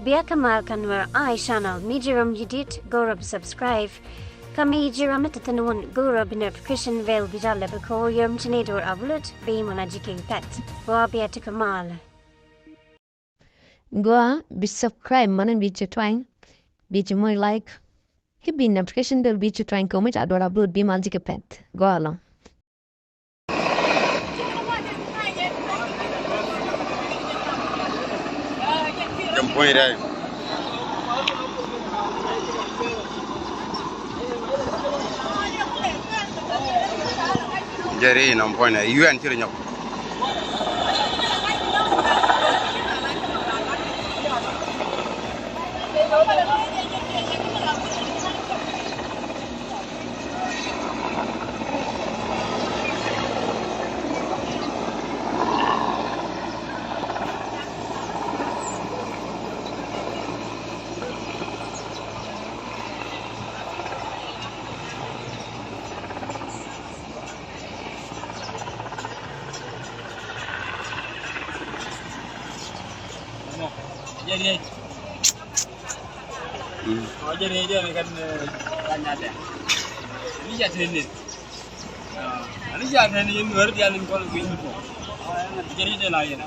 Biar kamal kanwar I channel mijiram yedit gorab subscribe. Kami jiram itatanun gorab notification vel bijale bako yum chinedor avlut be monajiki pet. Gua biar to kamal. Gua bi subscribe manan bi twang bi moy like. Hibi notification bell bi twang comment ador upload bi manjike pet. Gua lang. Point right. Jerry, no point. You and Chirinyok. Jadi jadi dia kan tanya dia. Ini jadi ini. Ini jadi ini luar dia ni kalau begini tu. Jadi dia lain.